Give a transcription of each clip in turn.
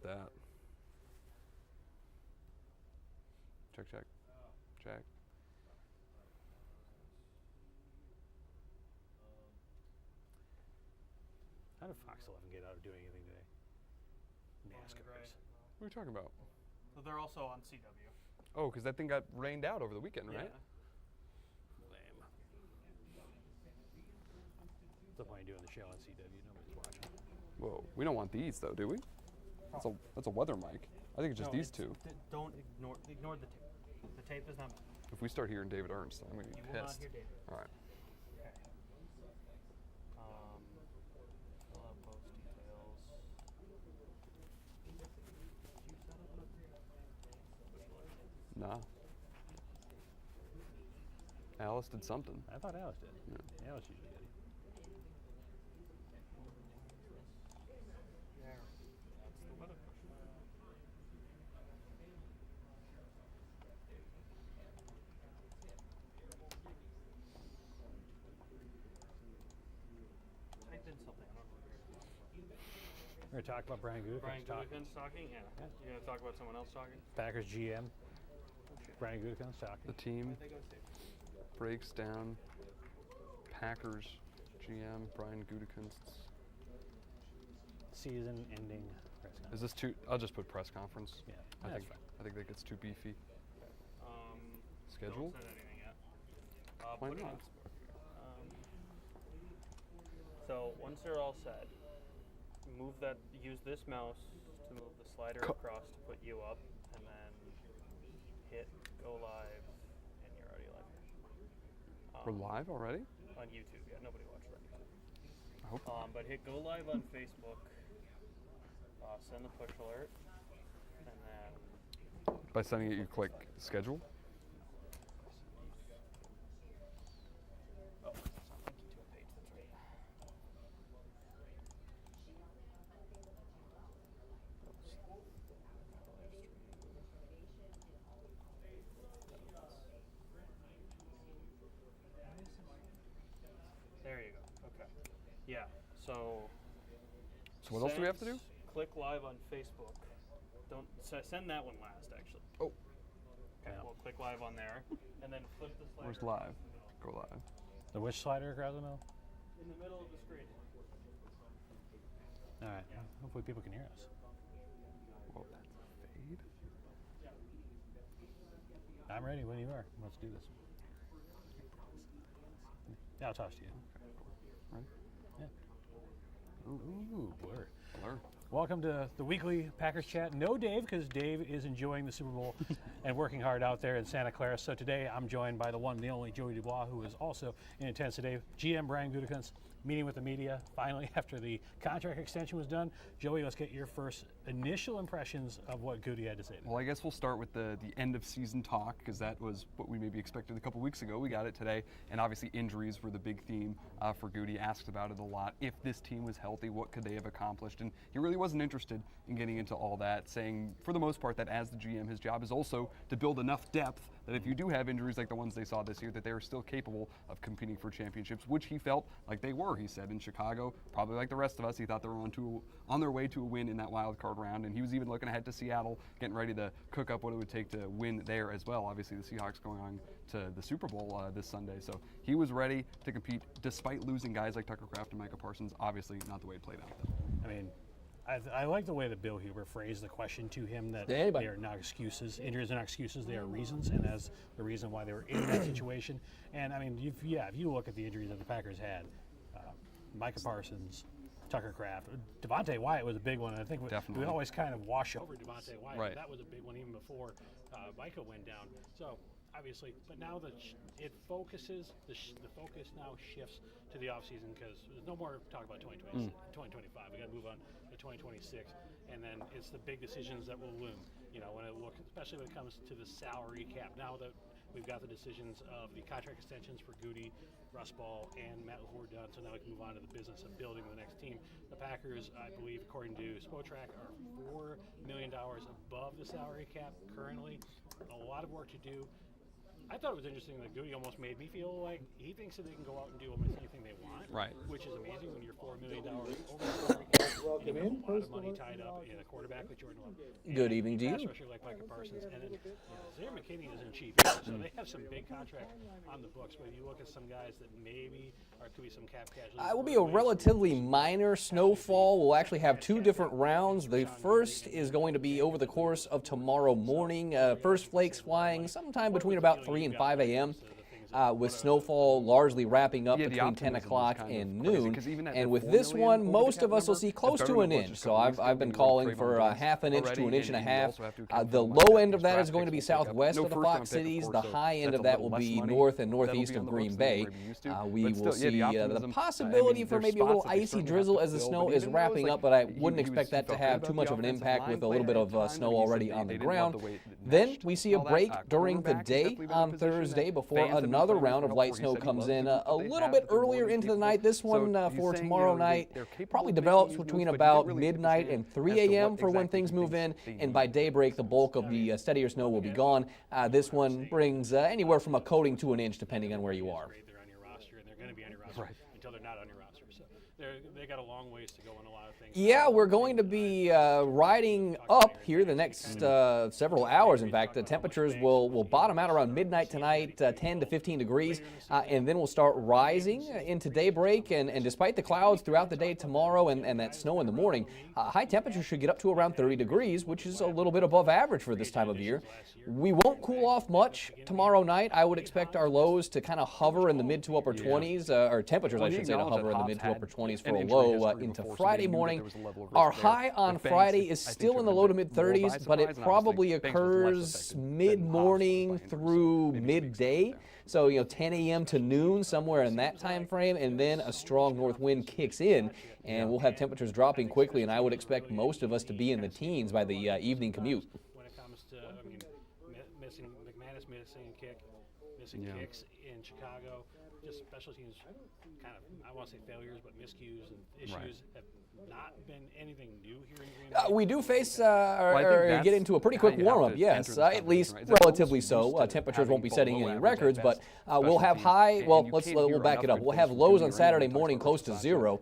that. Check. How did Fox 11 get out of doing anything today? NASCARs. What are you talking about? So they're also on CW. Oh, because that thing got rained out over the weekend, right? Lame. What's the point of doing the show on CW? Nobody's watching. Whoa, we don't want these though, do we? That's a weather mic. I think it's just these two. Don't ignore the tape. The tape does not matter. If we start hearing David Ernst, I'm gonna be You pissed. will not hear David. All right. Okay. Fill out post details. Nah. Alice did something. I thought Alice did. Yeah. Alice usually did. There. That's the weather push. Type in something. I don't know what you're talking about. We're going to talk about Brian Gutekunst. Brian Gutekunst talking? Yeah. You're going to talk about someone else talking? Packers GM. Brian Gutekunst talking. The team Where'd they go, Steve? breaks down Packers GM Brian Gutekunst's. Season-ending press conference. Is this too? I'll just put press conference. Yeah, I that's think fine. I think that gets too beefy. Schedule? Don't send anything yet. Why Put it not? on so once they're all set, use this mouse to move the slider across to put you up, and then hit go live, and you're already live. We're live already? On YouTube, yeah, nobody watched it on YouTube. I hope not. But hit go live on Facebook, send the push alert, and then By sending it, you click schedule. oh, it's not linking to a page, that's right. There you go. Okay. Yeah. So So what else do we have to do? Click live on Facebook. Don't send that one last, actually. Oh, Okay. Yeah. Well, click live on there, and then flip the slider. where's live? Go live. The which slider across the middle? In the middle of the screen. All right. Hopefully people can hear us. Whoa, that's a fade. I'm ready when you are. Let's do this. Yeah, I'll toss to you. Right? Yeah. Ooh, blur. Blur. Welcome to the weekly Packers chat. No Dave, because Dave is enjoying the Super Bowl and working hard out there in Santa Clara. So today I'm joined by the one and the only Joey Dubois, who is also in attendance today. GM Brian Gutekunst meeting with the media finally after the contract extension was done. Joey, let's get your first initial impressions of what Goody had to say today. Well, I guess we'll start with the end of season talk, because that was what we maybe expected a couple weeks ago. We got it today, and obviously injuries were the big theme for Goody. Asked about it a lot. If this team was healthy, what could they have accomplished? And he really wasn't interested in getting into all that, saying for the most part that as the GM, his job is also to build enough depth that if you do have injuries like the ones they saw this year, that they are still capable of competing for championships, which he felt like they were. He said in Chicago, probably like the rest of us, he thought they were on their way to a win in that wild card round, and he was even looking ahead to Seattle, getting ready to cook up what it would take to win there as well. Obviously, the Seahawks going on to the Super Bowl this Sunday, so he was ready to compete despite losing guys like Tucker Kraft and Micah Parsons. Obviously, not the way it played out, though. I mean, I like the way that Bill Huber phrased the question to him, that Yeah, anybody. they are not excuses. Injuries are not excuses. They are reasons, and that's the reason why they were in that situation. And, I mean, if you look at the injuries that the Packers had, Micah Parsons, Tucker Kraft, Devontae Wyatt was a big one. And I think we always kind of wash over Devontae Wyatt. Right. That was a big one even before Micah went down. So, obviously, but now it focuses, the focus now shifts to the offseason, because there's no more talk about 2025. We got to move on to 2026, and then it's the big decisions that will loom. You know, especially when it comes to the salary cap. Now that we've got the decisions of the contract extensions for Goody, Russ Ball, and Matt LaFleur done, so now we can move on to the business of building the next team. The Packers, I believe, according to Spotrac, are $4 million above the salary cap currently. A lot of work to do. I thought it was interesting that Goody almost made me feel like he thinks that they can go out and do almost anything they want, Right. which is amazing when you're $4 million over the salary cap. you have a lot of money tied up in a quarterback with Jordan Love. Good evening to Pass you. rusher like Micah Parsons, and then Zaire McKinney isn't cheap either, so they have some big contract on the books. But you look at some guys that maybe could be some cap casualties. It will be a relatively minor snowfall. We'll actually have 2 different rounds. The first is going to be over the course of tomorrow morning. First flakes flying sometime between about 3 and 5 a.m. With snowfall largely wrapping up between 10 o'clock and noon. And with this one, most of us will see close to an inch. So I've been calling for a half an inch to an inch and a half. The low end of that is going to be southwest of the Fox Cities. The high end of that will be north and northeast of Green Bay. We will see the possibility for maybe a little icy drizzle as the snow is wrapping up, but I wouldn't expect that to have too much of an impact with a little bit of snow already on the ground. Then we see a break during the day on Thursday before another round of light snow comes in a little bit earlier into the night. This one for tomorrow night probably develops between about midnight and 3 a.m. for when things move in, and by daybreak the bulk of the steadier snow will be gone. This one brings anywhere from a coating to an inch depending on where you are. They're on your roster, and they're going to be on your roster until they're not on your roster. So they got a long ways to go on a lot of things. Yeah, we're going to be riding up here the next several hours. In fact, the temperatures will bottom out around midnight tonight, 10 to 15 degrees, and then we'll start rising into daybreak. And despite the clouds throughout the day tomorrow and that snow in the morning, high temperatures should get up to around 30 degrees, which is a little bit above average for this time of year. We won't cool off much tomorrow night. I would expect our lows to kind of hover in the mid to upper 20s, or temperatures, I should say, to hover in the mid to upper 20s for a low into Friday morning. Our high on Friday is still in the low to mid 30s, but it probably occurs mid-morning through midday. So, 10 a.m. to noon, somewhere in that time frame, and then a strong north wind kicks in, and we'll have temperatures dropping quickly, and I would expect most of us to be in the teens by the evening commute. When it comes to, McManus missing kicks in Chicago, just special teams kind of, I want to say failures, but miscues and issues have not been anything new here in Green Bay. We do face or get into a pretty quick warm-up, yes, at least relatively so. Temperatures won't be setting any records, but we'll have high, we'll back it up. We'll have lows on Saturday morning close to 0.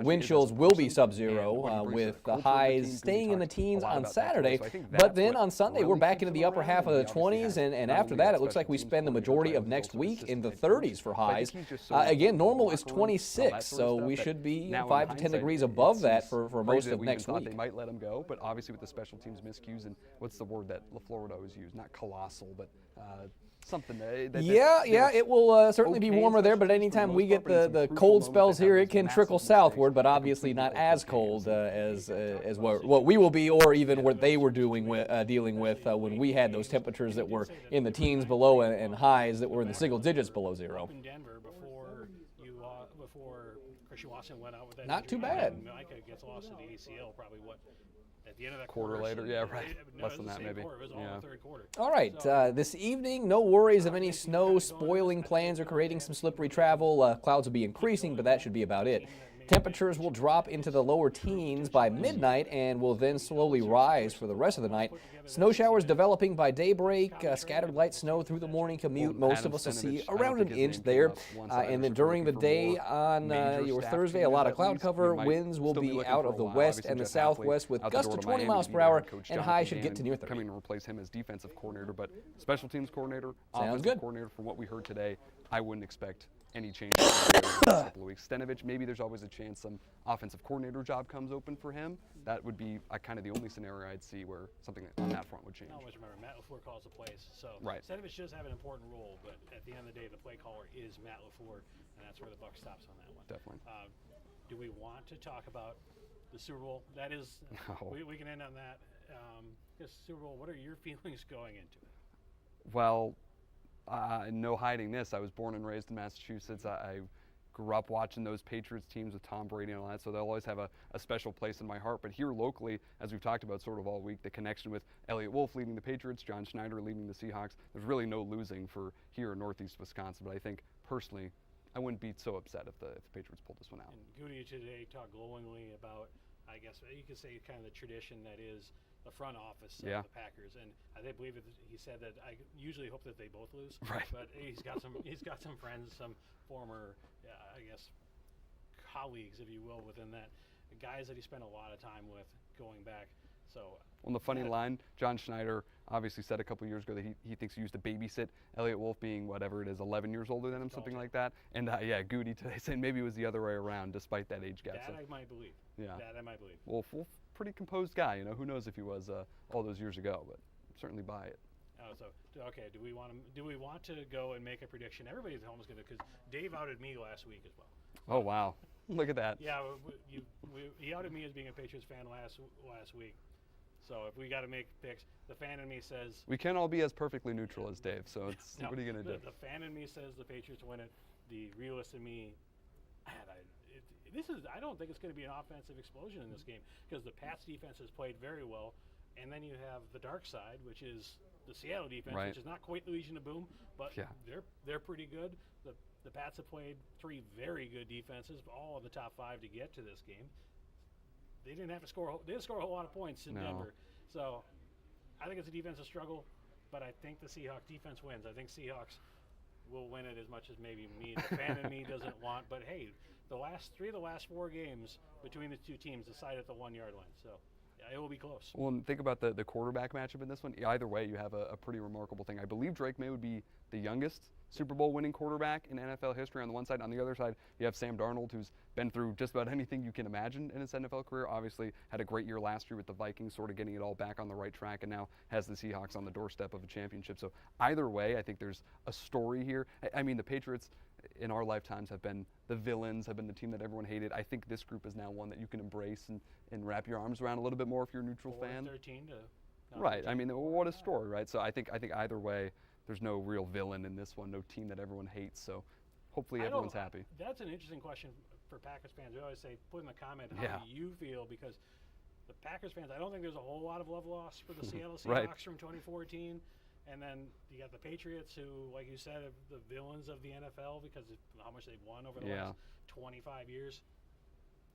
Wind chills will be sub-0 with the highs staying in the teens on Saturday. But then on Sunday, we're back into the upper half of the 20s, and after that, it looks like we spend the majority of next week in the 30s for highs. Again, normal is 26, so we should be 5 to 10 degrees above that for most of next week. They might let him go, but obviously with the special teams miscues and what's the word that LaFleur would always use? Not colossal, but something. It will certainly be warmer there, but anytime we get the cold spells here, it can trickle southward, but obviously not as cold as what we will be, or even what they were dealing with when we had those temperatures that were in the teens below and highs that were in the single digits below 0. In Denver before Christian Watson went out with that. Not too bad. Micah gets lost in the ACL probably at the end of that quarter later, less than that maybe. It was all the third quarter. All right, this evening, no worries of any snow spoiling plans or creating some slippery travel. Clouds will be increasing, but that should be about it. Temperatures will drop into the lower teens by midnight and will then slowly rise for the rest of the night. Snow showers developing by daybreak, scattered light snow through the morning commute. Most of us will see around an inch there. And then during the day on your Thursday, a lot of cloud cover. Winds will be out of the west and the southwest with gusts of 20 miles per hour, and highs should get to near 30. Coming to replace him as defensive coordinator, but special teams coordinator, offensive coordinator, from what we heard today, I wouldn't expect any change in the next couple of weeks. Stenovich, maybe there's always a chance some offensive coordinator job comes open for him. That would be kind of the only scenario I'd see where something on that front would change. I always remember Matt LaFleur calls the plays, so Stenovich does have an important role, but at the end of the day, the play caller is Matt LaFleur, and that's where the buck stops on that one. Definitely. Do we want to talk about the Super Bowl? That is, we can end on that. Super Bowl, what are your feelings going into it? Well, no hiding this. I was born and raised in Massachusetts. I grew up watching those Patriots teams with Tom Brady and all that, so they'll always have a special place in my heart. But here locally, as we've talked about sort of all week, the connection with Elliott Wolf leading the Patriots, John Schneider leading the Seahawks, there's really no losing for here in Northeast Wisconsin. But I think, personally, I wouldn't be so upset if the Patriots pulled this one out. And Goody today talked glowingly about, I guess you could say, kind of the tradition that is the front office of the Packers, and I believe he said that I usually hope that they both lose. Right. But he's got some friends, some former, I guess, colleagues, if you will, within that guys that he spent a lot of time with going back. So. On the funny line, John Schneider obviously said a couple years ago that he thinks he used to babysit Elliot Wolf, being whatever it is, 11 years older than him, something like that. And yeah, Goody today saying maybe it was the other way around, despite that age gap. That I might believe. Yeah. That I might believe. Wolf, pretty composed guy. You know, who knows if he was all those years ago, but certainly buy it. Oh, so okay. Do we want to go and make a prediction? Everybody at home is going to, because Dave outed me last week as well. Oh wow, look at that. Yeah, he outed me as being a Patriots fan last week. So if we got to make picks, the fan in me says we can't all be as perfectly neutral as Dave. So it's no, what are you gonna do? The fan in me says the Patriots win it. The realist in me, I don't think it's going to be an offensive explosion in this game, because the Pats defense has played very well, and then you have the dark side, which is the Seattle defense, Right. which is not quite the Legion of Boom, but Yeah. they're pretty good. The Pats have played 3 very good defenses, all of the top 5 to get to this game. They didn't have to score. They didn't score a whole lot of points in No. Denver, so I think it's a defensive struggle. But I think the Seahawks defense wins. I think Seahawks will win it as much as maybe me, the fan in me, doesn't want. But hey, the last 4 games between the two teams decided at the 1-yard line, so yeah, it will be close. Well, and think about the quarterback matchup in this one. Either way, you have a pretty remarkable thing. I believe Drake May would be the youngest Super Bowl winning quarterback in NFL history on the one side. On the other side, you have Sam Darnold, who's been through just about anything you can imagine in his NFL career. Obviously had a great year last year with the Vikings, sort of getting it all back on the right track, and now has the Seahawks on the doorstep of a championship. So either way, I think there's a story here. I mean, the Patriots in our lifetimes have been the villains, have been the team that everyone hated. I think this group is now one that you can embrace and wrap your arms around a little bit more if you're a neutral fan. 13 to Right. I mean, what a story, right? So I think either way, there's no real villain in this one, no team that everyone hates. So hopefully everyone's happy. That's an interesting question for Packers fans. We always say, put in the comment how Yeah. do you feel, because the Packers fans, I don't think there's a whole lot of love lost for the Seattle Seahawks Right. from 2014. And then you got the Patriots, who, like you said, are the villains of the NFL because of how much they've won over the last 25 years.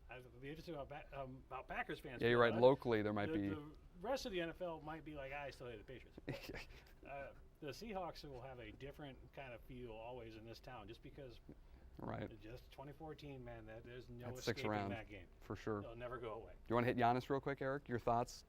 I'd be interested about Packers fans. Yeah, you're right. Locally, there might be. The rest of the NFL might be like, I still hate the Patriots. The Seahawks will have a different kind of feel always in this town, just because. Right. Just 2014, man. There's no That sticks escaping around that game. for sure. It'll never go away. You want to hit Giannis real quick, Eric? Your thoughts?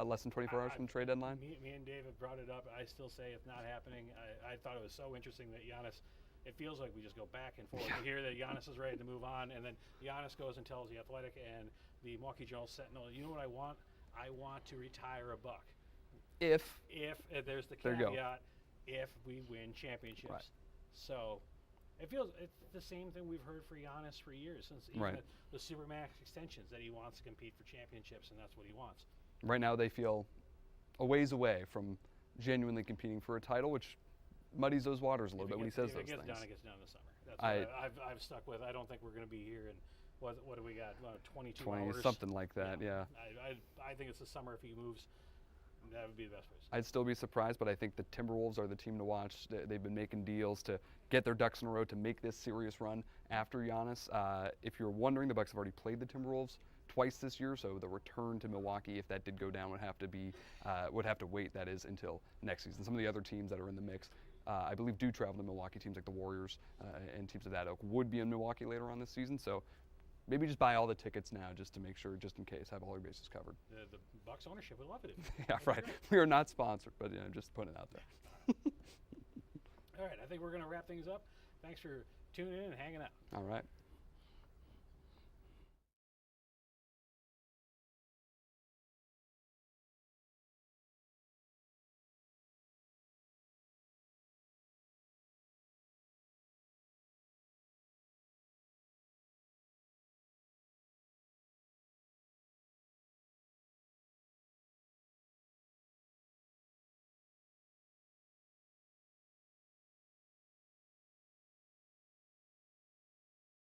Less than 24 hours from the trade deadline. Me and Dave have brought it up. I still say it's not happening. I thought it was so interesting that Giannis. It feels like we just go back and forth. We hear that Giannis is ready to move on, and then Giannis goes and tells the Athletic and the Milwaukee Journal Sentinel, you know what I want? I want to retire a buck. If There's the There you go. caveat, if we win championships. Right. So it's the same thing we've heard for Giannis for years, since even Right. the Supermax extensions, that he wants to compete for championships, and that's what he wants. right now they feel a ways away from genuinely competing for a title, which muddies those waters a little bit when he says if those it gets things. done, it gets done in the summer. That's what I've stuck with. I don't think we're going to be here in what do we got? 22 hours, something like that. Yeah. I think it's the summer if he moves. That would be the best place. I'd still be surprised, but I think the Timberwolves are the team to watch. They've been making deals to get their ducks in a row to make this serious run after Giannis. If you're wondering, the Bucks have already played the Timberwolves twice this year, so the return to Milwaukee, if that did go down, would have to wait. That is until next season. Some of the other teams that are in the mix, I believe, do travel to Milwaukee. Teams like the Warriors and teams of that ilk would be in Milwaukee later on this season. So maybe just buy all the tickets now, just to make sure, just in case, have all your bases covered. The Bucks ownership would love it. Yeah, right. We are not sponsored, but just putting it out there. All right, I think we're going to wrap things up. Thanks for tuning in and hanging out. All right.